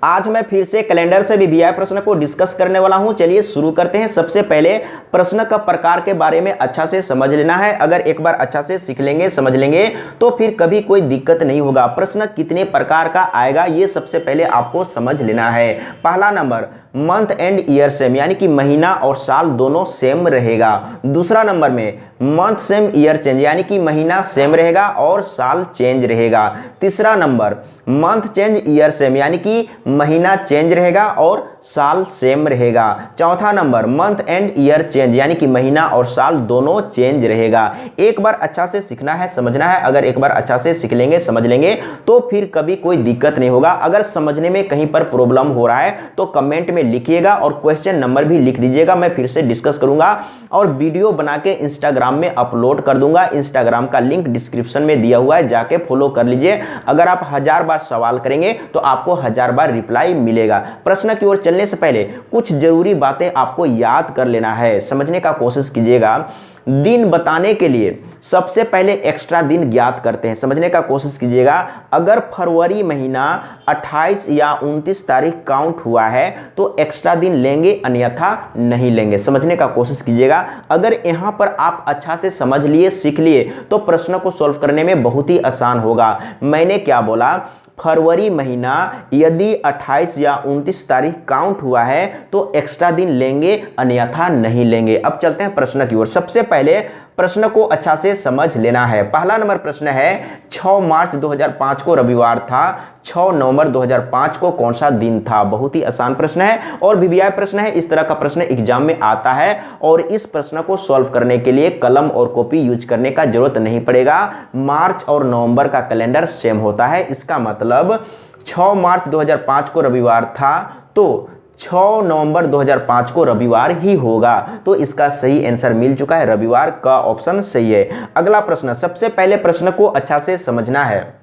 आज मैं फिर से कैलेंडर से भी वीआई प्रश्न को डिस्कस करने वाला हूं। चलिए शुरू करते हैं। सबसे पहले प्रश्न का प्रकार के बारे में अच्छा से समझ लेना है। अगर एक बार अच्छा से सीख लेंगे, समझ लेंगे तो फिर कभी कोई दिक्कत नहीं होगा। प्रश्न कितने प्रकार का आएगा ये सबसे पहले आपको समझ लेना है। पहला number, month and year same, यानी कि महीना और साल दोनों सेम रहेगा। दूसरा नंबर में मंथ सेम ईयर चेंज, यानी कि महीना सेम रहेगा और साल चेंज रहेगा। तीसरा number, month change year same, यानी कि महीना चेंज रहेगा और साल सेम रहेगा। चौथा number, month and year change, यानी कि महीना और साल दोनों चेंज रहेगा। एक बार अच्छा से सीखना है, समझना है। अगर एक बार अच्छा से सीख लेंगे, समझ लेंगे तो फिर कभी कोई दिक्कत नहीं होगा। अगर समझने में कहीं पर प्रॉब्लम हो रहा है तो कमेंट में लिखिएगा और क्वेश्चन नंबर भी लिख दीजिएगा। मैं फिर से डिस्कस करूंगा और वीडियो बना के इंस्टाग्राम में अपलोड कर दूंगा। इंस्टाग्राम का लिंक डिस्क्रिप्शन में दिया हुआ है, जाके फॉलो कर लीजिए। अगर आप 1000 बार सवाल करेंगे तो आपको 1000 बार रिप्लाई मिलेगा। प्रश्न की ओर चलने से पहले कुछ जरूरी बातें आपको याद कर लेना है, समझने का कोशिश कीजिएगा। दिन बताने के लिए सबसे पहले एक्स्ट्रा दिन ज्ञात करते हैं, समझने का कोशिश कीजिएगा। अगर फरवरी महीना 28 या 29 तारीख काउंट हुआ है तो एक्स्ट्रा दिन लेंगे, अन्यथा नहीं लेंगे, समझने का कोशिश कीजिएगा। अगर यहां पर आप अच्छा से समझ लिए, सीख लिए तो प्रश्न को सॉल्व करने में बहुत ही आसान होगा। मैंने क्या बोला, फरवरी महीना यदि 28 या 29 तारीख काउंट हुआ है तो एक्स्ट्रा दिन लेंगे, अन्यथा नहीं लेंगे। अब चलते हैं प्रश्न की ओर। सबसे पहले प्रश्न को अच्छा से समझ लेना है। पहला नंबर प्रश्न है, 6 मार्च 2005 को रविवार था, 6 नवंबर 2005 को कौन सा दिन था। बहुत ही आसान प्रश्न है और वीवीआई प्रश्न है। इस तरह का प्रश्न एग्जाम में आता है और इस प्रश्न को सॉल्व करने के लिए कलम और कॉपी यूज करने का जरूरत नहीं पड़ेगा। मार्च और नवंबर का कैलेंडर सेम होता है। इसका मतलब 6 मार्च 2005 को रविवार था तो 6 नवंबर 2005 को रविवार ही होगा। तो इसका सही आंसर मिल चुका है, रविवार का ऑप्शन सही है। अगला प्रश्न, सबसे पहले प्रश्न को अच्छा से समझना है।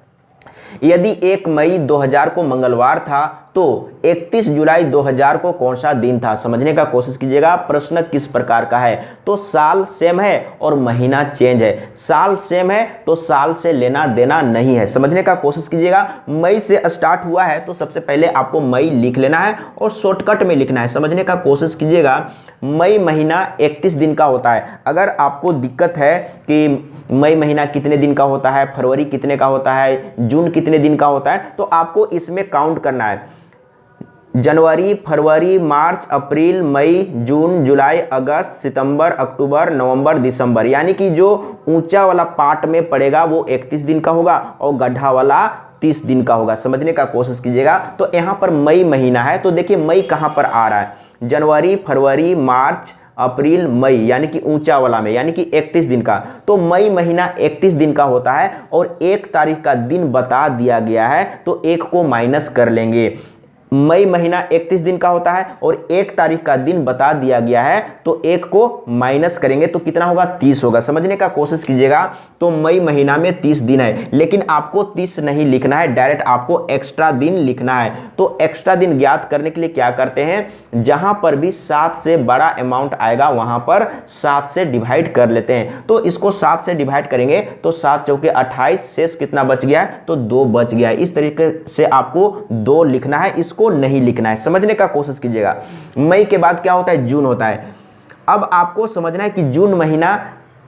यदि 1 मई 2000 को मंगलवार था तो 31 जुलाई 2000 को कौन सा दिन था, समझने का कोशिश कीजिएगा। प्रश्न किस प्रकार का है, तो साल सेम है और महीना चेंज है। साल सेम है तो साल से लेना देना नहीं है, समझने का कोशिश कीजिएगा। मई से स्टार्ट हुआ है तो सबसे पहले आपको मई लिख लेना है और शॉर्टकट में लिखना है, समझने का कोशिश कीजिएगा। मई महीना 31 दिन का होता है। अगर आपको दिक्कत है कि मई महीना कितने दिन का होता है, फरवरी कितने का होता है, जून कितने दिन का होता है, तो आपको इसमें काउंट करना है। जनवरी, फरवरी, मार्च, अप्रैल, मई, जून, जुलाई, अगस्त, सितंबर, अक्टूबर, नवंबर, दिसंबर, यानी कि जो ऊंचा वाला पार्ट में पड़ेगा वो 31 दिन का होगा और गड्ढा वाला 30 दिन का होगा, समझने का कोशिश कीजिएगा। तो यहाँ पर मई महीना है तो देखिए मई कहाँ पर आ रहा है, जनवरी, फरवरी, मार्च, अप्रैल, मई, यानी कि ऊंचा वाला में, यानी कि 31 दिन का। तो मई महीना 31 दिन का होता है और 1 तारीख का दिन बता दिया गया है तो 1 को माइनस कर लेंगे। मई महीना 31 दिन का होता है और 1 तारीख का दिन बता दिया गया है तो 1 को माइनस करेंगे तो कितना होगा, 30 होगा, समझने का कोशिश कीजिएगा। तो मई महीना में 30 दिन है, लेकिन आपको 30 नहीं लिखना है, डायरेक्ट आपको एक्स्ट्रा दिन लिखना है। तो एक्स्ट्रा दिन ज्ञात करने के लिए क्या करते हैं, जहां पर भी 7 से बड़ा अमाउंट आएगा वहां पर 7 से डिवाइड कर लेते हैं। तो इसको 7 से डिवाइड करेंगे तो 7 चौके 28, शेष कितना बच गया, तो 2 बच गया। इस तरीके से आपको 2 लिखना है, इसको नहीं लिखना है, समझने का कोशिश कीजिएगा। मई के बाद क्या होता है, जून होता है। अब आपको समझना है कि जून महीना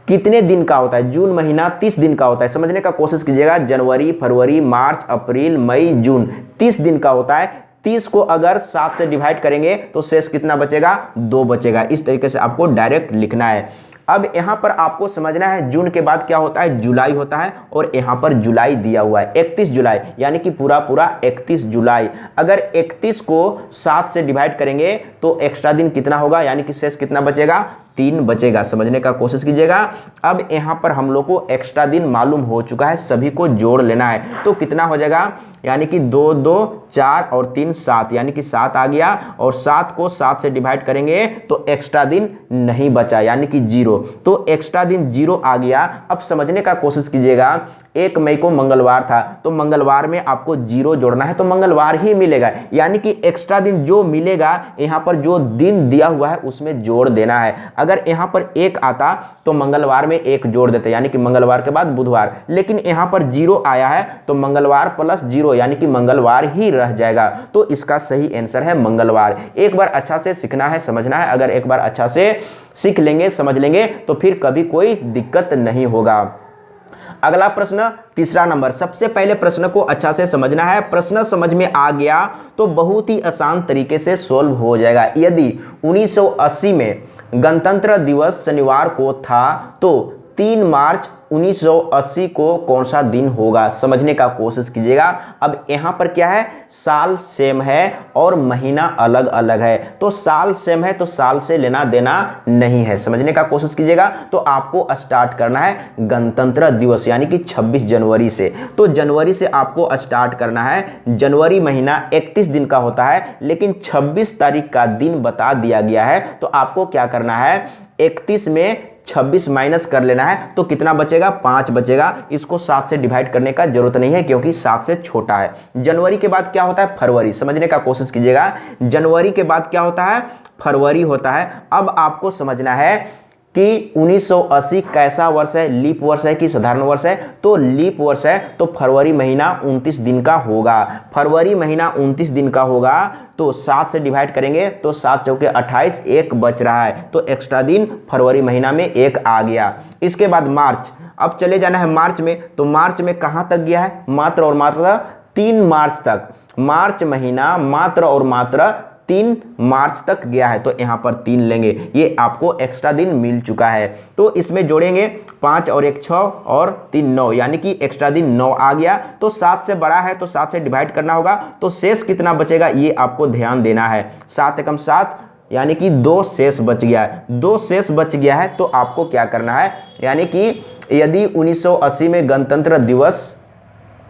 कितने दिन का होता है। जून महीना 30 दिन का होता है, समझने का कोशिश कीजिएगा। जनवरी, फरवरी, मार्च, अप्रैल, मई, जून 30 दिन का होता है। 30 को अगर 7 से डिवाइड करेंगे तो शेष कितना बचेगा, 2 बचेगा। इस तरीके से आपको डायरेक्ट लिखना है। अब यहां पर आपको समझना है जून के बाद क्या होता है, जुलाई होता है और यहां पर जुलाई दिया हुआ है 31 जुलाई, यानी कि पूरा 31 जुलाई। अगर 31 को 7 से डिवाइड करेंगे तो एक्स्ट्रा दिन कितना होगा, यानी कि शेष कितना बचेगा, 3 बचेगा, समझने का कोशिश कीजिएगा। अब यहाँ पर हम लोग को एक्स्ट्रा दिन मालूम हो चुका है, सभी को जोड़ लेना है तो कितना हो जाएगा, यानी कि 2 2 4 और 3 7, यानी कि 7 आ गया और 7 को 7 से डिवाइड करेंगे तो एक्स्ट्रा दिन नहीं बचा, यानी कि 0। तो एक्स्ट्रा दिन 0 आ गया। अब समझने का कोशिश कीजिएगा, 1 मई को मंगलवार था, तो मंगलवार में आपको 0 जोड़ना है तो मंगलवार ही मिलेगा, यानी कि एक्स्ट्रा दिन जो मिलेगा यहां पर जो दिन दिया हुआ है उसमें जोड़ देना है। अगर यहां पर 1 आता तो मंगलवार में 1 जोड़ देते, यानी कि मंगलवार के बाद बुधवार, लेकिन यहां पर 0 आया है तो मंगलवार प्लस 0 यानी कि मंगलवार ही रह जाएगा। तो इसका सही आंसर है मंगलवार। एक बार अच्छा से सीखना है, समझना है। अगर एक बार अच्छा से सीख लेंगे, समझ लेंगे तो फिर कभी कोई दिक्कत नहीं होगा। अगला प्रश्न, तीसरा नंबर। सबसे पहले प्रश्न को अच्छा से समझना है। प्रश्न समझ में आ गया तो बहुत ही आसान तरीके से सोल्व हो जाएगा। यदि 1980 में गणतंत्र दिवस शनिवार को था तो 3 मार्च 1980 को कौन सा दिन होगा, समझने का कोशिश कीजिएगा। अब यहां पर क्या है, साल सेम है और महीना अलग अलग है, तो साल सेम है तो साल से लेना देना नहीं है, समझने का कोशिश कीजिएगा। तो आपको स्टार्ट करना है गणतंत्र दिवस यानी कि 26 जनवरी से। तो जनवरी से आपको स्टार्ट करना है। जनवरी महीना 31 दिन का होता है, लेकिन 26 तारीख का दिन बता दिया गया है, तो आपको क्या करना है, 31 में 26 माइनस कर लेना है तो कितना बचेगा, 5 बचेगा। इसको 7 से डिवाइड करने का जरूरत नहीं है क्योंकि 7 से छोटा है। जनवरी के बाद क्या होता है, फरवरी, समझने का कोशिश कीजिएगा। जनवरी के बाद क्या होता है, फरवरी होता है। अब आपको समझना है कि 1980 कैसा वर्ष है, लीप वर्ष है कि साधारण वर्ष है, तो लीप वर्ष है तो फरवरी महीना 29 दिन का होगा। फरवरी महीना 29 दिन का होगा तो 7 से डिवाइड करेंगे तो 7 चौके 28, 1 बच रहा है तो एक्स्ट्रा दिन फरवरी महीना में 1 आ गया। इसके बाद मार्च, अब चले जाना है मार्च में, तो मार्च में कहां तक गया है, मात्र और मात्र 3 मार्च तक। मार्च महीना मात्र और मात्र 3 मार्च तक गया है, तो यहां पर 3 लेंगे, ये आपको एक्स्ट्रा दिन मिल चुका है। तो इसमें जोड़ेंगे 5 और 1 6 और 3 9, यानी कि एक्स्ट्रा दिन 9 आ गया। तो 7 से बड़ा है तो 7 से डिवाइड करना होगा, तो शेष कितना बचेगा ये आपको ध्यान देना है। 7 एकम 7 यानी कि 2 शेष बच गया है। 2 शेष बच गया है तो आपको क्या करना है, यानी कि यदि 1980 में गणतंत्र दिवस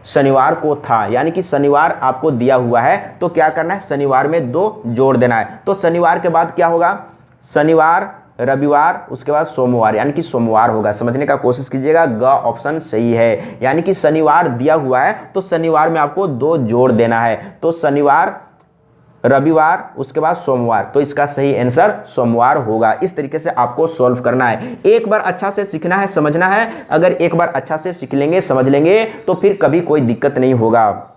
शनिवार को था, यानी कि शनिवार आपको दिया हुआ है, तो क्या करना है, शनिवार में 2 जोड़ देना है। तो शनिवार के बाद क्या होगा, शनिवार, रविवार, उसके बाद सोमवार, यानी कि सोमवार होगा, समझने का कोशिश कीजिएगा। ग ऑप्शन सही है, यानी कि शनिवार दिया हुआ है तो शनिवार में आपको 2 जोड़ देना है। तो शनिवार, रविवार, उसके बाद सोमवार, तो इसका सही आंसर सोमवार होगा। इस तरीके से आपको सॉल्व करना है। एक बार अच्छा से सीखना है, समझना है। अगर एक बार अच्छा से सीख लेंगे, समझ लेंगे तो फिर कभी कोई दिक्कत नहीं होगा।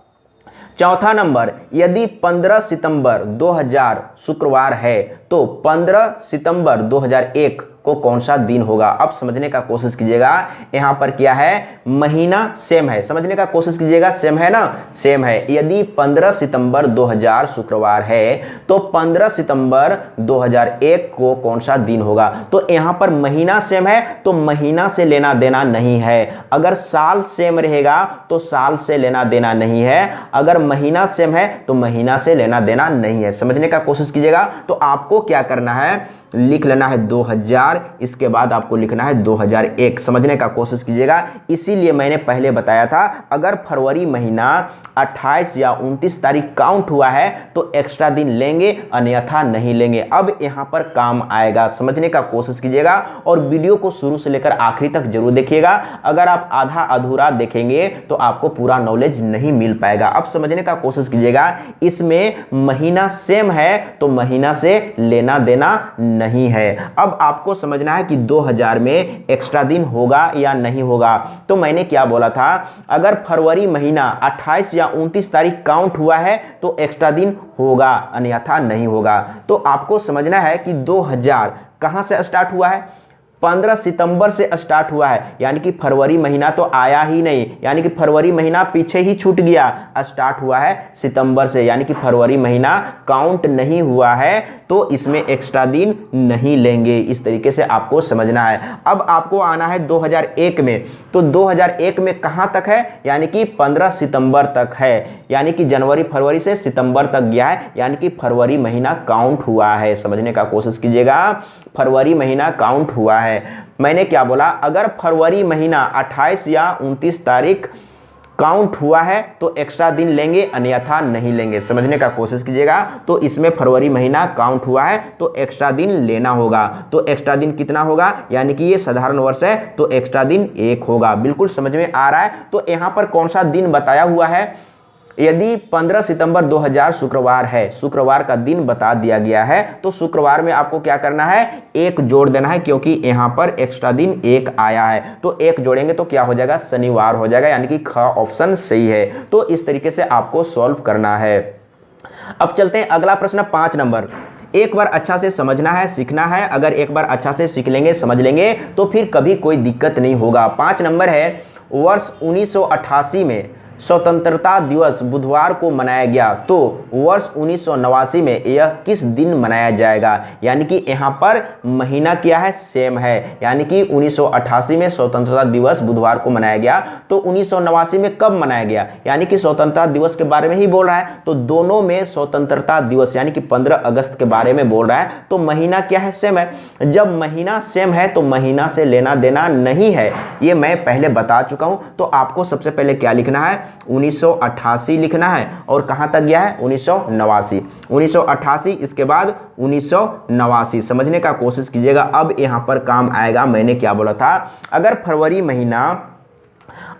चौथा नंबर, यदि 15 सितंबर 2000 शुक्रवार है तो 15 सितंबर 2001 को कौन सा दिन होगा। अब समझने का कोशिश कीजिएगा। यहां पर क्या है, महीना सेम है, समझने का कोशिश कीजिएगा। सेम है ना, सेम है। यदि 15 सितंबर 2000 शुक्रवार है तो 15 सितंबर 2001 को कौन सा दिन होगा। तो यहां पर महीना सेम है तो महीना से लेना देना नहीं है। अगर साल सेम रहेगा तो साल से लेना देना नहीं है। अगर महीना सेम है तो महीना से लेना देना नहीं है, समझने का कोशिश कीजिएगा। तो आपको क्या करना है, लिख लेना है 2000, इसके बाद आपको लिखना है 2001, समझने का कोशिश कीजिएगा। इसीलिए मैंने पहले बताया था, अगर फरवरी महीना 28 या 29 तारीख काउंट हुआ है तो एक्स्ट्रा दिन लेंगे, अन्यथा नहीं लेंगे। अब यहां पर काम आएगा, समझने का कोशिश कीजिएगा और वीडियो को शुरू से लेकर आखिरी तक जरूर देखिएगा। अगर आप आधा अधूरा देखेंगे तो आपको पूरा नॉलेज नहीं मिल पाएगा। अब समझने का कोशिश कीजिएगा। इसमें महीना सेम है तो महीना से लेना देना नहीं है। अब आपको समझना है कि 2000 में एक्स्ट्रा दिन होगा या नहीं होगा। तो मैंने क्या बोला था, अगर फरवरी महीना 28 या 29 तारीख काउंट हुआ है तो एक्स्ट्रा दिन होगा, अन्यथा नहीं होगा। तो आपको समझना है कि 2000 कहां से स्टार्ट हुआ है, 15 सितंबर से स्टार्ट हुआ है, यानी कि फरवरी महीना तो आया ही नहीं, यानी कि फरवरी महीना पीछे ही छूट गया। स्टार्ट हुआ है सितंबर से, यानी कि फरवरी महीना काउंट नहीं हुआ है, तो इसमें एक्स्ट्रा दिन नहीं लेंगे। इस तरीके से आपको समझना है। अब आपको आना है 2001 में, तो 2001 में कहां तक है, यानी कि 15 सितंबर तक है, यानी कि जनवरी फरवरी से सितंबर तक गया है, यानी कि फरवरी महीना काउंट हुआ है, समझने का कोशिश कीजिएगा। फरवरी महीना काउंट हुआ है। मैंने क्या बोला, अगर फरवरी महीना 28 या 29 तारीख काउंट हुआ है तो एक्स्ट्रा दिन लेंगे, अन्यथा नहीं लेंगे। समझने का कोशिश कीजिएगा। तो इसमें फरवरी महीना काउंट हुआ है तो एक्स्ट्रा दिन लेना होगा। तो एक्स्ट्रा दिन कितना होगा, यानी कि ये साधारण वर्ष है तो एक्स्ट्रा दिन 1 होगा। बिल्कुल समझ में आ रहा है। तो यहाँ पर कौन सा दिन बताया हुआ है, यदि 15 सितंबर 2000 शुक्रवार है, शुक्रवार का दिन बता दिया गया है, तो शुक्रवार में आपको क्या करना है, 1 जोड़ देना है, क्योंकि यहाँ पर एक्स्ट्रा दिन 1 आया है। तो 1 जोड़ेंगे तो क्या हो जाएगा, शनिवार हो जाएगा, यानी कि ख ऑप्शन सही है। तो इस तरीके से आपको सॉल्व करना है। अब चलते हैं अगला प्रश्न 5 नंबर। एक बार अच्छा से समझना है, सीखना है। अगर एक बार अच्छा से सीख लेंगे, समझ लेंगे तो फिर कभी कोई दिक्कत नहीं होगा। 5 नंबर है, वर्ष 1988 में स्वतंत्रता दिवस बुधवार को मनाया गया, तो वर्ष 1989 में यह किस दिन मनाया जाएगा। यानी कि यहाँ पर महीना क्या है, सेम है। यानी कि 1988 में स्वतंत्रता दिवस बुधवार को मनाया गया, तो 1989 में कब मनाया गया, यानी कि स्वतंत्रता दिवस के बारे में ही बोल रहा है। तो दोनों में स्वतंत्रता दिवस यानी कि 15 अगस्त के बारे में बोल रहा है। तो महीना क्या है, सेम है। जब महीना सेम है तो महीना से लेना देना नहीं है, ये मैं पहले बता चुका हूं। तो आपको सबसे पहले क्या लिखना है, 1988 लिखना है। और कहां तक गया है, 1989। 1988 इसके बाद 1989। समझने का कोशिश कीजिएगा। अब यहां पर काम आएगा, मैंने क्या बोला था, अगर फरवरी महीना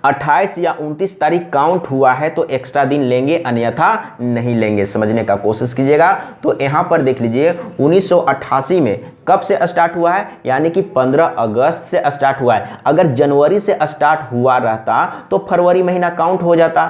28 या 29 तारीख काउंट हुआ है तो एक्स्ट्रा दिन लेंगे, अन्यथा नहीं लेंगे। समझने का कोशिश कीजिएगा। तो यहां पर देख लीजिए 1988 में कब से स्टार्ट हुआ है, यानी कि 15 अगस्त से स्टार्ट हुआ है। अगर जनवरी से स्टार्ट हुआ रहता तो फरवरी महीना काउंट हो जाता।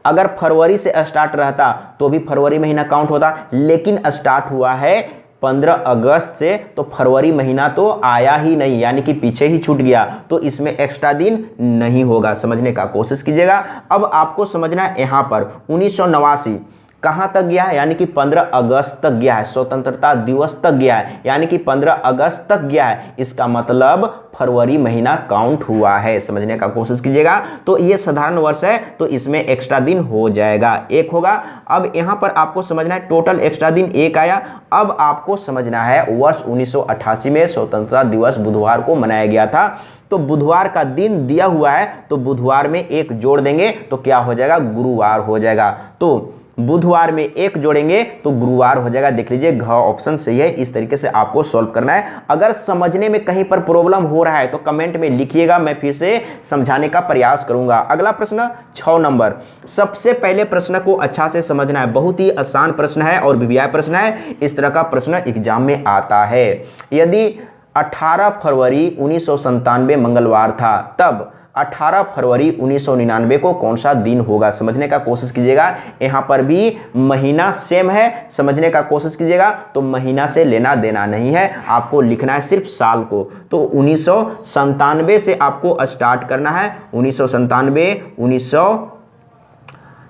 अगर फरवरी से स्टार्ट रहता तो भी फरवरी महीना काउंट होता, लेकिन स्टार्ट हुआ है 15 अगस्त से, तो फरवरी महीना तो आया ही नहीं, यानी कि पीछे ही छूट गया। तो इसमें एक्स्ट्रा दिन नहीं होगा। समझने का कोशिश कीजिएगा। अब आपको समझना है यहाँ पर 1989 कहाँ तक गया है, यानी कि 15 अगस्त तक गया है, स्वतंत्रता दिवस तक गया है, यानी कि 15 अगस्त तक गया है। इसका मतलब फरवरी महीना काउंट हुआ है। समझने का कोशिश कीजिएगा। तो ये साधारण वर्ष है तो इसमें एक्स्ट्रा दिन हो जाएगा, 1 होगा। अब यहाँ पर आपको समझना है टोटल एक्स्ट्रा दिन 1 आया। अब आपको समझना है वर्ष 1988 में स्वतंत्रता दिवस बुधवार को मनाया गया था, तो बुधवार का दिन दिया हुआ है तो बुधवार में 1 जोड़ देंगे तो क्या हो जाएगा, गुरुवार हो जाएगा। तो बुधवार में 1 जोड़ेंगे तो गुरुवार हो जाएगा। देख लीजिए घ ऑप्शन सही है। इस तरीके से आपको सॉल्व करना है। अगर समझने में कहीं पर प्रॉब्लम हो रहा है तो कमेंट में लिखिएगा, मैं फिर से समझाने का प्रयास करूंगा। अगला प्रश्न 6 नंबर। सबसे पहले प्रश्न को अच्छा से समझना है, बहुत ही आसान प्रश्न है और वीवीआई प्रश्न है। इस तरह का प्रश्न एग्जाम में आता है। यदि 18 फरवरी 1997 मंगलवार था, तब 18 फरवरी 1999 को कौन सा दिन होगा। समझने का कोशिश कीजिएगा। यहाँ पर भी महीना सेम है, समझने का कोशिश कीजिएगा। तो महीना से लेना देना नहीं है, आपको लिखना है सिर्फ साल को। तो 1997 से आपको स्टार्ट करना है। 1997,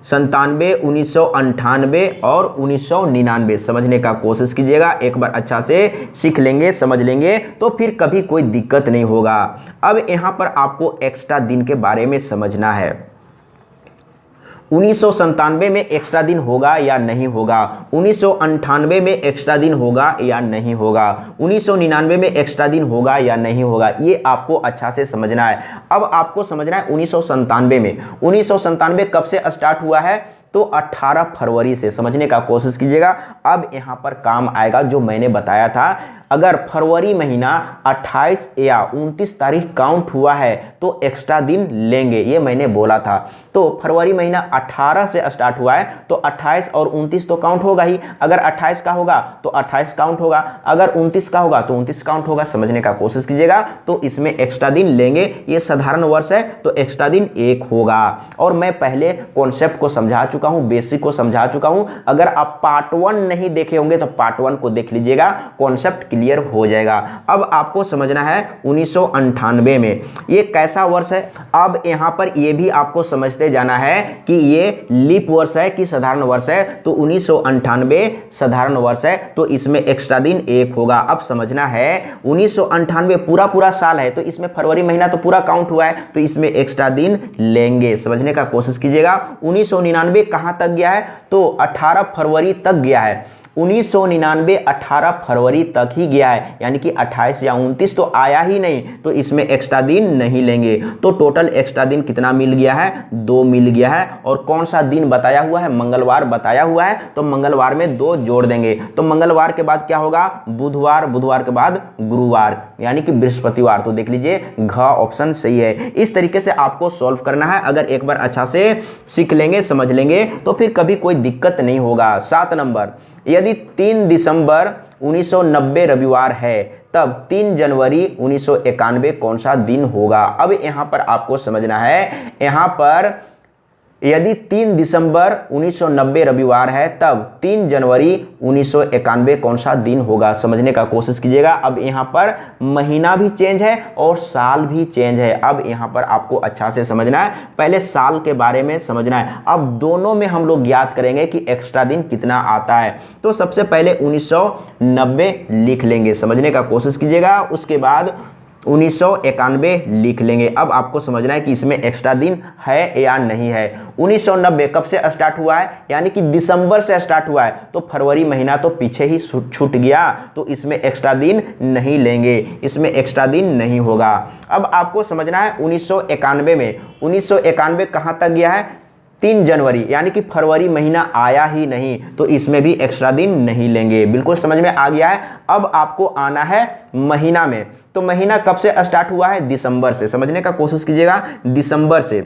1998 और 1999 समझने का कोशिश कीजिएगा। एक बार अच्छा से सीख लेंगे, समझ लेंगे तो फिर कभी कोई दिक्कत नहीं होगा। अब यहाँ पर आपको एक्स्ट्रा दिन के बारे में समझना है। 1997 में एक्स्ट्रा दिन होगा या नहीं होगा, 1998 में एक्स्ट्रा दिन होगा या नहीं होगा, 1999 में एक्स्ट्रा दिन होगा या नहीं होगा, ये आपको अच्छा से समझना है। अब आपको समझना है 1997 में, 1997 कब से स्टार्ट हुआ है, तो 18 फरवरी से। समझने का कोशिश कीजिएगा। अब यहाँ पर काम आएगा जो मैंने बताया था, अगर फरवरी महीना 28 या 29 तारीख काउंट हुआ है तो एक्स्ट्रा दिन लेंगे, ये मैंने बोला था। तो फरवरी महीना 18 से स्टार्ट हुआ है तो 28 और 29 तो काउंट होगा ही। अगर 28 का होगा तो 28 काउंट होगा, अगर 29 का होगा तो 29 काउंट होगा। समझने का कोशिश कीजिएगा। तो इसमें एक्स्ट्रा दिन लेंगे, ये साधारण वर्ष है तो एक्स्ट्रा दिन 1 होगा। और मैं पहले कॉन्सेप्ट को समझा चुका हूं, बेसिक को समझा चुका हूं। अगर आप पार्ट 1 नहीं देखे होंगे तो पार्ट 1 को देख लीजिएगा, कॉन्सेप्ट क्लियर हो जाएगा। अब आपको समझना है 1998 में ये कैसा वर्ष है। अब यहां पर ये भी आपको समझते जाना है कि ये लीप वर्ष है कि साधारण वर्ष है। तो 1998 साधारण वर्ष है तो इसमें एक्स्ट्रा दिन 1 होगा। अब समझना है 1998 पूरा साल है तो इसमें फरवरी महीना तो पूरा काउंट हुआ है तो इसमें एक्स्ट्रा दिन लेंगे। समझने का कोशिश कीजिएगा। 1999 कहाँ तक गया है, तो 18 फरवरी तक गया है। 1999 18 फरवरी तक ही गया है, यानी कि 28 या 29 तो आया ही नहीं, तो इसमें एक्स्ट्रा दिन नहीं लेंगे। तो टोटल एक्स्ट्रा दिन कितना मिल गया है, 2 मिल गया है। और कौन सा दिन बताया हुआ है, मंगलवार बताया हुआ है, तो मंगलवार में 2 जोड़ देंगे। तो मंगलवार के बाद क्या होगा, बुधवार, बुधवार के बाद गुरुवार, यानी कि बृहस्पतिवार। तो देख लीजिए घ ऑप्शन सही है। इस तरीके से आपको सॉल्व करना है। अगर एक बार अच्छा से सीख लेंगे, समझ लेंगे, तो फिर कभी कोई दिक्कत नहीं होगा। 7 नंबर, यदि 3 दिसंबर 1990 रविवार है, तब 3 जनवरी 1991 कौन सा दिन होगा। अब यहां पर आपको समझना है, यहां पर यदि 3 दिसंबर 1990 रविवार है, तब 3 जनवरी 1991 कौन सा दिन होगा, समझने का कोशिश कीजिएगा। अब यहाँ पर महीना भी चेंज है और साल भी चेंज है। अब यहाँ पर आपको अच्छा से समझना है, पहले साल के बारे में समझना है। अब दोनों में हम लोग ज्ञात करेंगे कि एक्स्ट्रा दिन कितना आता है। तो सबसे पहले 1990 लिख लेंगे, समझने का कोशिश कीजिएगा। उसके बाद 1991 लिख लेंगे। अब आपको समझना है कि इसमें एक्स्ट्रा दिन है या नहीं है। 1990 कब से स्टार्ट हुआ है, यानी कि दिसंबर से स्टार्ट हुआ है, तो फरवरी महीना तो पीछे ही छूट गया, तो इसमें एक्स्ट्रा दिन नहीं लेंगे, इसमें एक्स्ट्रा दिन नहीं होगा। अब आपको समझना है 1991 में, 1991 कहाँ तक गया है, 3 जनवरी, यानी कि फरवरी महीना आया ही नहीं, तो इसमें भी एक्स्ट्रा दिन नहीं लेंगे। बिल्कुल समझ में आ गया है। अब आपको आना है महीना में, तो महीना कब से स्टार्ट हुआ है, दिसंबर से, समझने का कोशिश कीजिएगा, दिसंबर से।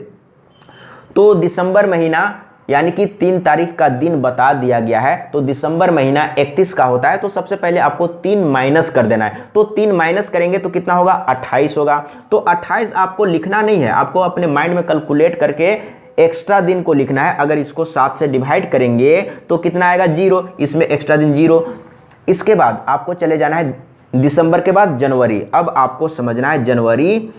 तो दिसंबर महीना यानी कि 3 तारीख का दिन बता दिया गया है, तो दिसंबर महीना 31 का होता है। तो सबसे पहले आपको 3 माइनस कर देना है, तो 3 माइनस करेंगे तो कितना होगा, 28 होगा। तो 28 आपको लिखना नहीं है, आपको अपने माइंड में कैलकुलेट करके एक्स्ट्रा दिन को लिखना है। अगर इसको 7 से डिवाइड करेंगे तो कितना आएगा, 0, इसमें एक्स्ट्रा दिन 0। इसके बाद आपको चले जाना है दिसंबर के बाद जनवरी। अब आपको समझना है जनवरी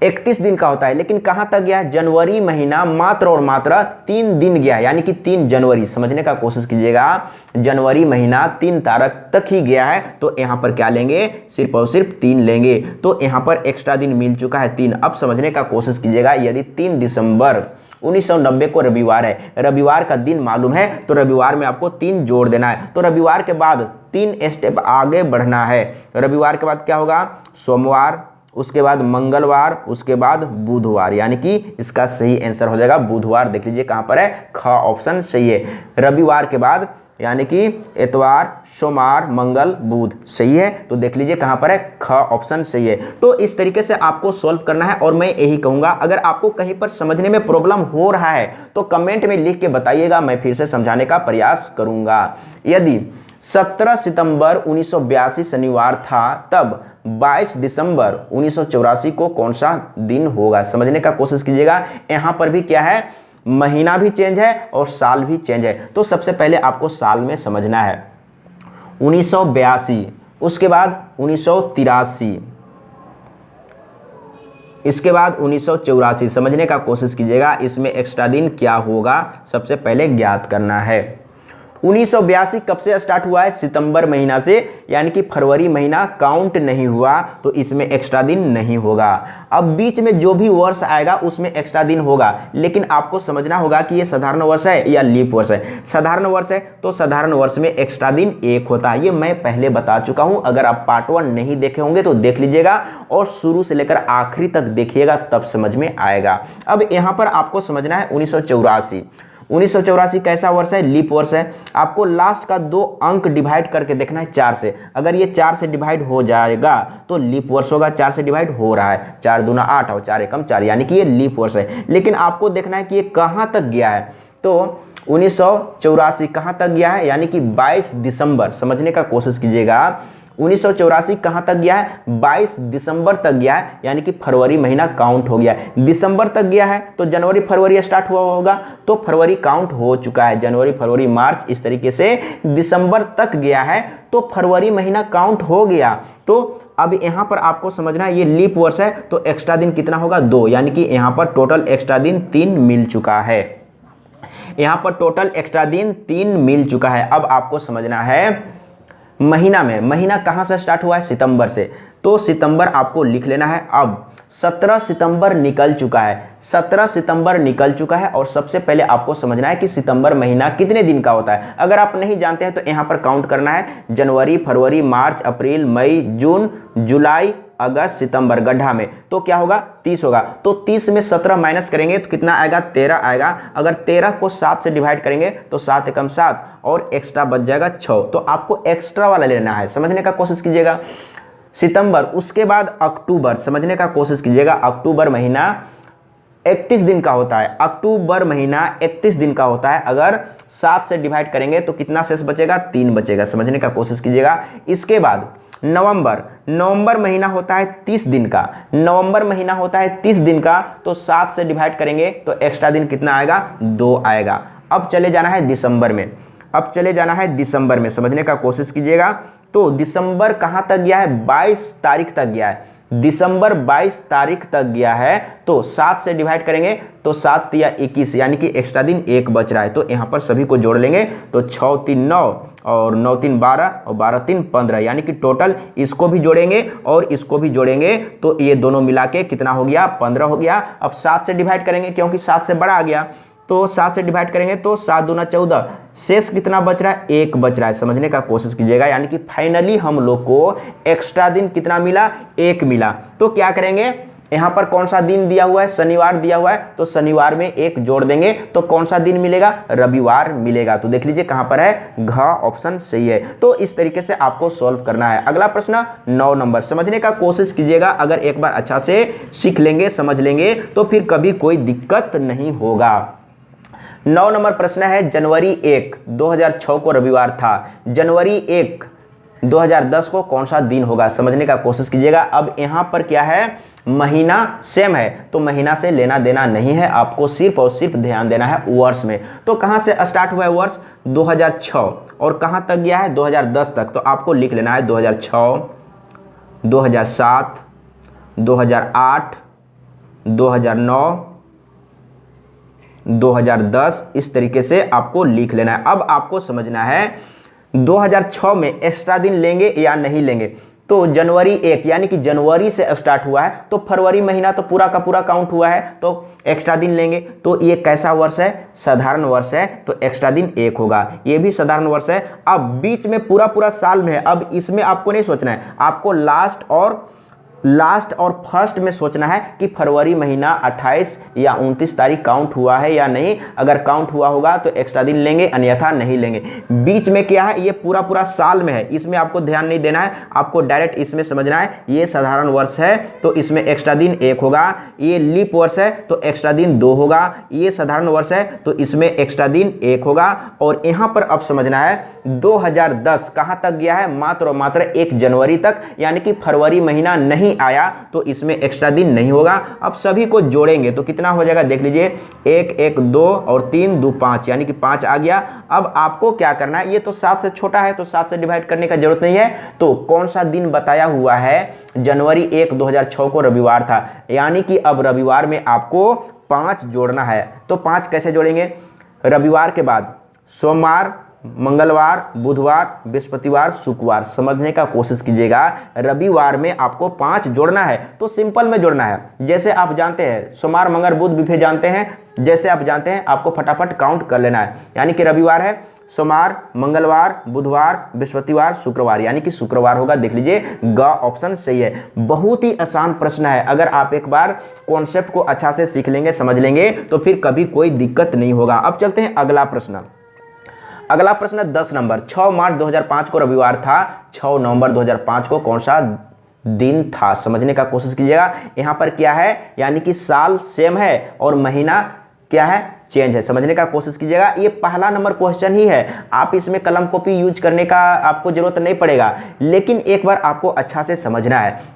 31 दिन का होता है, लेकिन कहां तक गया है, जनवरी महीना मात्र और मात्र 3 दिन गया है, यानी कि 3 जनवरी, समझने का कोशिश कीजिएगा। जनवरी महीना 3 तारीख तक ही गया है, तो यहां पर क्या लेंगे, सिर्फ और सिर्फ 3 लेंगे। तो यहां पर एक्स्ट्रा दिन मिल चुका है 3। अब समझने का कोशिश कीजिएगा, यदि 3 दिसंबर 1990 को रविवार है, रविवार का दिन मालूम है, तो रविवार में आपको 3 जोड़ देना है। तो रविवार के बाद 3 स्टेप आगे बढ़ना है। रविवार के बाद क्या होगा, सोमवार, उसके बाद मंगलवार, उसके बाद बुधवार, यानी कि इसका सही आंसर हो जाएगा बुधवार। देख लीजिए कहां पर है, ख ऑप्शन सही है। रविवार के बाद यानी कि इतवार, सोमवार, मंगल, बुध, सही है। तो देख लीजिए कहां पर है, ख ऑप्शन सही है। तो इस तरीके से आपको सॉल्व करना है। और मैं यही कहूंगा, अगर आपको कहीं पर समझने में प्रॉब्लम हो रहा है तो कमेंट में लिख के बताइएगा, मैं फिर से समझाने का प्रयास करूंगा। यदि 17 सितंबर 1982 शनिवार था, तब 22 दिसंबर 1984 को कौन सा दिन होगा, समझने का कोशिश कीजिएगा। यहां पर भी क्या है, महीना भी चेंज है और साल भी चेंज है। तो सबसे पहले आपको साल में समझना है, 1982, उसके बाद 1983, इसके बाद 1984, समझने का कोशिश कीजिएगा। इसमें एक्स्ट्रा दिन क्या होगा, सबसे पहले ज्ञात करना है। 1982 कब से स्टार्ट हुआ है, सितंबर महीना से, यानी कि फरवरी महीना काउंट नहीं हुआ, तो इसमें एक्स्ट्रा दिन नहीं होगा। अब बीच में जो भी वर्ष आएगा उसमें एक्स्ट्रा दिन होगा, लेकिन आपको समझना होगा कि ये साधारण वर्ष है या लीप वर्ष है। साधारण वर्ष है तो साधारण वर्ष में एक्स्ट्रा दिन 1 होता है, ये मैं पहले बता चुका हूं। अगर आप पार्ट 1 नहीं देखे होंगे तो देख लीजिएगा और शुरू से लेकर आखिरी तक देखिएगा, तब समझ में आएगा। अब यहां पर आपको समझना है 1984 कैसा वर्ष है, लीप वर्ष है। आपको लास्ट का 2 अंक डिवाइड करके देखना है 4 से। अगर ये 4 से डिवाइड हो जाएगा तो लीप वर्ष होगा। 4 से डिवाइड हो रहा है, 4 दूना 8 और 4 एकम 4, यानी कि ये लीप वर्ष है। लेकिन आपको देखना है कि ये कहां तक गया है, तो 1984 कहां तक गया है, यानी कि 22 दिसंबर, समझने का कोशिश कीजिएगा। 1984 कहां तक गया है, 22 दिसंबर तक गया है, यानी कि फरवरी महीना काउंट हो गया है। दिसंबर तक गया है तो जनवरी फरवरी स्टार्ट हुआ होगा, तो फरवरी काउंट हो चुका है। जनवरी फरवरी मार्च, इस तरीके से दिसंबर तक गया है तो फरवरी महीना काउंट हो गया। तो अब यहां पर आपको समझना है, ये लीप वर्ष है तो एक्स्ट्रा दिन कितना होगा, 2, यानी कि यहां पर टोटल एक्स्ट्रा दिन 3 मिल चुका है। यहां पर टोटल एक्स्ट्रा दिन 3 मिल चुका है। अब आपको समझना है महीना में, महीना कहाँ से स्टार्ट हुआ है? सितंबर से। तो सितंबर आपको लिख लेना है। अब 17 सितंबर निकल चुका है, 17 सितंबर निकल चुका है और सबसे पहले आपको समझना है कि सितंबर महीना कितने दिन का होता है। अगर आप नहीं जानते हैं तो यहाँ पर काउंट करना है, जनवरी, फरवरी, मार्च, अप्रैल, मई, जून, जुलाई, अगस्त, सितंबर, गड्ढा में। तो क्या होगा? 30 होगा। तो 30 में 17 माइनस करेंगे तो कितना आएगा? 13 आएगा। अगर 13 को 7 से डिवाइड करेंगे तो 7 एकम 7 और एक्स्ट्रा बच जाएगा 6। तो आपको एक्स्ट्रा वाला लेना है, समझने का कोशिश कीजिएगा। सितंबर, उसके बाद अक्टूबर, समझने का कोशिश कीजिएगा। अक्टूबर महीना 31 दिन का होता है। अक्टूबर महीना 31 दिन का होता है। अगर 7 से डिवाइड करेंगे तो कितना शेष बचेगा? 3 बचेगा, समझने का कोशिश कीजिएगा। इसके बाद नवंबर, नवंबर महीना होता है 30 दिन का। नवंबर महीना होता है 30 दिन का, तो 7 से डिवाइड करेंगे तो एक्स्ट्रा दिन कितना आएगा? 2 आएगा। अब चले जाना है दिसंबर में, अब चले जाना है दिसंबर में, समझने का कोशिश कीजिएगा। तो दिसंबर कहाँ तक गया है? 22 तारीख तक गया है। दिसंबर 22 तारीख तक गया है। तो 7 से डिवाइड करेंगे तो 7 या 21, यानी कि एक्स्ट्रा दिन 1 बच रहा है। तो यहाँ पर सभी को जोड़ लेंगे तो 6 3 9 और 9 3 12 और 12 3 15, यानी कि टोटल इसको भी जोड़ेंगे और इसको भी जोड़ेंगे तो ये दोनों मिला के कितना हो गया? 15 हो गया। अब 7 से डिवाइड करेंगे क्योंकि 7 से बड़ा आ गया, तो 7 से डिवाइड करेंगे तो 7 दूना 14, शेष कितना बच रहा है? 1 बच रहा है, समझने का कोशिश कीजिएगा। यानी कि फाइनली हम लोग को एक्स्ट्रा दिन कितना मिला? 1 मिला। तो क्या करेंगे? यहाँ पर कौन सा दिन दिया हुआ है? शनिवार दिया हुआ है, तो शनिवार में 1 जोड़ देंगे तो कौन सा दिन मिलेगा? रविवार मिलेगा। तो देख लीजिए कहाँ पर है, घ ऑप्शन सही है। तो इस तरीके से आपको सॉल्व करना है। अगला प्रश्न 9 नंबर, समझने का कोशिश कीजिएगा। अगर एक बार अच्छा से सीख लेंगे, समझ लेंगे तो फिर कभी कोई दिक्कत नहीं होगा। 9 नंबर प्रश्न है, जनवरी 1 2006 को रविवार था। जनवरी 1 2010 को कौन सा दिन होगा? समझने का कोशिश कीजिएगा। अब यहाँ पर क्या है? महीना सेम है तो महीना से लेना देना नहीं है, आपको सिर्फ और सिर्फ ध्यान देना है वर्ष में। तो कहाँ से स्टार्ट हुआ है वर्ष? 2006 और कहाँ तक गया है? 2010 तक। तो आपको लिख लेना है 2006, 2007, 2008, 2009, 2010, इस तरीके से आपको लिख लेना है। अब आपको समझना है 2006 में एक्स्ट्रा दिन लेंगे या नहीं लेंगे। तो जनवरी 1 यानी कि जनवरी से स्टार्ट हुआ है तो फरवरी महीना तो पूरा का पूरा काउंट हुआ है, तो एक्स्ट्रा दिन लेंगे। तो ये कैसा वर्ष है? साधारण वर्ष है, तो एक्स्ट्रा दिन 1 होगा। ये भी साधारण वर्ष है। अब बीच में पूरा पूरा साल में है, अब इसमें आपको नहीं सोचना है, आपको लास्ट और फर्स्ट में सोचना है कि फरवरी महीना 28 या 29 तारीख काउंट हुआ है या नहीं। अगर काउंट हुआ होगा तो एक्स्ट्रा दिन लेंगे, अन्यथा नहीं लेंगे। बीच में क्या है? ये पूरा पूरा साल में है, इसमें आपको ध्यान नहीं देना है, आपको डायरेक्ट इसमें समझना है। ये साधारण वर्ष है तो इसमें एक्स्ट्रा दिन 1 होगा। ये लीप वर्ष है तो एक्स्ट्रा दिन 2 होगा। ये साधारण वर्ष है तो इसमें एक्स्ट्रा दिन 1 होगा। और यहाँ पर अब समझना है 2010 कहाँ तक गया है? मात्र और मात्र 1 जनवरी तक, यानी कि फरवरी महीना नहीं आया तो इसमें एक्स्ट्रा दिन नहीं होगा। अब सभी को जोड़ेंगे तो कितना हो जाएगा? देख लीजिए 1 1 2 और 3 2 5, यानी कि 5 आ गया। अब आपको क्या करना है? ये तो 7 से छोटा है तो 7 से डिवाइड करने का जरूरत नहीं है। तो कौन सा दिन बताया हुआ है? जनवरी 1 2006 को रविवार था, यानी कि अब रविवार में आपको 5 जोड़ना है। तो 5 कैसे जोड़ेंगे? रविवार के बाद सोमवार, मंगलवार, बुधवार, बृहस्पतिवार, शुक्रवार, समझने का कोशिश कीजिएगा। रविवार में आपको 5 जोड़ना है तो सिंपल में जोड़ना है। जैसे आप जानते हैं सोमवार, मंगल, बुध, बिफे जानते हैं, जैसे आप जानते हैं आपको फटाफट काउंट कर लेना है। यानी कि रविवार है, सोमवार, मंगलवार, बुधवार, बृहस्पतिवार, शुक्रवार, यानी कि शुक्रवार होगा। देख लीजिए ग ऑप्शन सही है। बहुत ही आसान प्रश्न है। अगर आप एक बार कॉन्सेप्ट को अच्छा से सीख लेंगे, समझ लेंगे तो फिर कभी कोई दिक्कत नहीं होगा। अब चलते हैं अगला प्रश्न। अगला प्रश्न 10 नंबर, 6 मार्च 2005 को रविवार था, 6 नवंबर 2005 को कौन सा दिन था? समझने का कोशिश कीजिएगा। यहाँ पर क्या है? यानी कि साल सेम है और महीना क्या है? चेंज है। समझने का कोशिश कीजिएगा। ये पहला नंबर क्वेश्चन ही है, आप इसमें कलम कॉपी यूज करने का आपको जरूरत नहीं पड़ेगा, लेकिन एक बार आपको अच्छा से समझना है।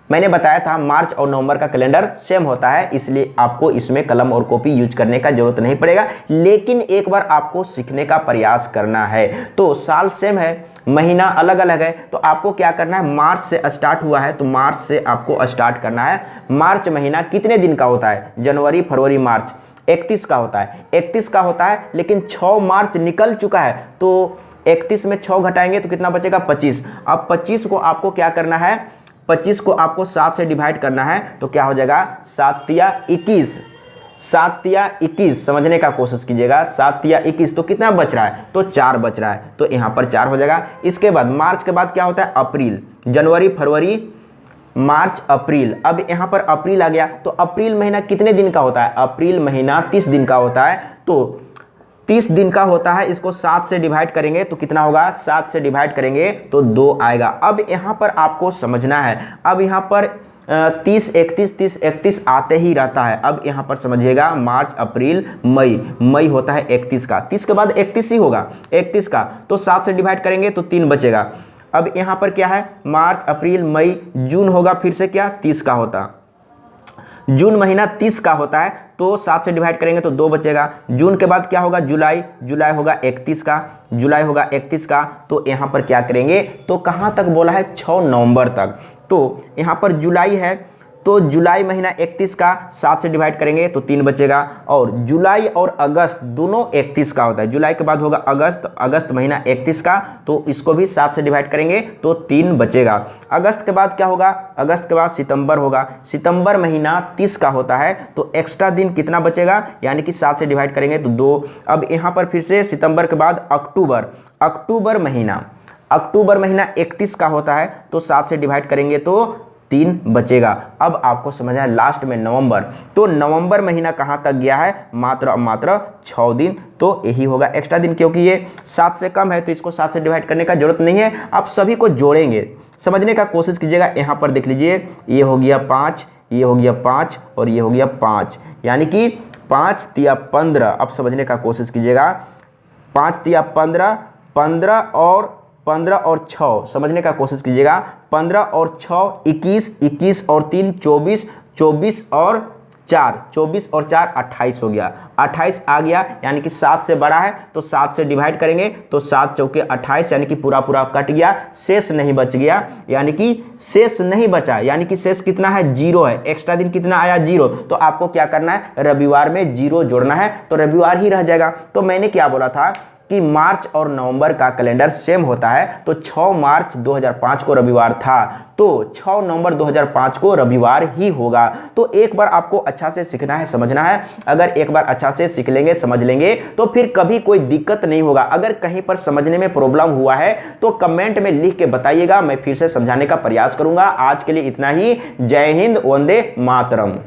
मैंने बताया था मार्च और नवंबर का कैलेंडर सेम होता है, इसलिए आपको इसमें कलम और कॉपी यूज करने का जरूरत नहीं पड़ेगा, लेकिन एक बार आपको सीखने का प्रयास करना है। तो साल सेम है, महीना अलग अलग है, तो आपको क्या करना है? मार्च से स्टार्ट हुआ है तो मार्च से आपको स्टार्ट करना है। मार्च महीना कितने दिन का होता है? जनवरी, फरवरी, मार्च 31 का होता है, 31 का होता है, लेकिन 6 मार्च निकल चुका है तो 31 में 6 घटाएंगे तो कितना बचेगा 25। अब 25 को आपको क्या करना है, 25 को आपको 7 से डिवाइड करना है तो क्या हो जाएगा 7 तिया 21, 7 तिया 21 समझने का कोशिश कीजिएगा, 7 तिया 21 तो कितना बच रहा है, तो 4 बच रहा है, तो यहाँ पर 4 हो जाएगा। इसके बाद मार्च के बाद क्या होता है अप्रैल, जनवरी फरवरी मार्च अप्रैल। अब यहाँ पर अप्रैल आ गया, तो अप्रैल महीना कितने दिन का होता है, अप्रैल महीना 30 दिन का होता है, तो 30 दिन का होता है, इसको 7 से डिवाइड करेंगे तो कितना होगा, 7 से डिवाइड करेंगे तो 2 आएगा। अब यहाँ पर आपको समझना है, अब यहाँ पर 30 31 30 31 आते ही रहता है। अब यहाँ पर समझिएगा मार्च अप्रैल मई, मई होता है 31 का, 30 के बाद 31 ही होगा 31 का, तो 7 से डिवाइड करेंगे तो 3 बचेगा। अब यहाँ पर क्या है मार्च अप्रैल मई, जून होगा फिर से क्या 30 का होता, जून महीना 30 का होता है, तो 7 से डिवाइड करेंगे तो 2 बचेगा। जून के बाद क्या होगा जुलाई, जुलाई होगा 31 का, जुलाई होगा 31 का, तो यहाँ पर क्या करेंगे, तो कहाँ तक बोला है 6 नवंबर तक, तो यहाँ पर जुलाई है तो जुलाई महीना 31 का 7 से डिवाइड करेंगे तो 3 बचेगा। और जुलाई और अगस्त दोनों 31 का होता है, जुलाई के बाद होगा अगस्त, अगस्त महीना 31 का, तो इसको भी 7 से डिवाइड करेंगे तो 3 बचेगा। अगस्त के बाद क्या होगा, अगस्त के बाद सितंबर होगा, सितंबर महीना 30 का होता है, तो एक्स्ट्रा दिन कितना बचेगा, यानी कि 7 से डिवाइड करेंगे तो 2। अब यहाँ पर फिर से सितंबर के बाद अक्टूबर, अक्टूबर महीना 31 का होता है, तो 7 से डिवाइड करेंगे तो 3 बचेगा। अब आपको समझना है लास्ट में नवंबर, तो नवंबर महीना कहाँ तक गया है, मात्र 6 दिन, तो यही होगा एक्स्ट्रा दिन, क्योंकि ये 7 से कम है तो इसको 7 से डिवाइड करने का जरूरत नहीं है। आप सभी को जोड़ेंगे, समझने का कोशिश कीजिएगा। यहाँ पर देख लीजिए, ये हो गया 5, ये हो गया 5 और ये हो गया 5, यानी कि 5 तिया 15। अब समझने का कोशिश कीजिएगा, 5 तिया 15, 15 और 6 समझने का कोशिश कीजिएगा, 15 और 6 21, 21 और 3 24, 24 और 4 24 और 4 28 हो गया, 28 आ गया, यानी कि 7 से बड़ा है तो 7 से डिवाइड करेंगे तो 7 चौके 28, यानी कि पूरा पूरा कट गया, शेष नहीं बच गया, यानी कि शेष नहीं बचा, यानी कि शेष कितना है 0 है। एक्स्ट्रा दिन कितना आया 0, तो आपको क्या करना है रविवार में 0 जोड़ना है, तो रविवार ही रह जाएगा। तो मैंने क्या बोला था कि मार्च और नवंबर का कैलेंडर सेम होता है, तो 6 मार्च 2005 को रविवार था, तो 6 नवंबर 2005 को रविवार ही होगा। तो एक बार आपको अच्छा से सीखना है, समझना है। अगर एक बार अच्छा से सीख लेंगे, समझ लेंगे, तो फिर कभी कोई दिक्कत नहीं होगा। अगर कहीं पर समझने में प्रॉब्लम हुआ है तो कमेंट में लिख के बताइएगा, मैं फिर से समझाने का प्रयास करूंगा। आज के लिए इतना ही। जय हिंद, वंदे मातरम।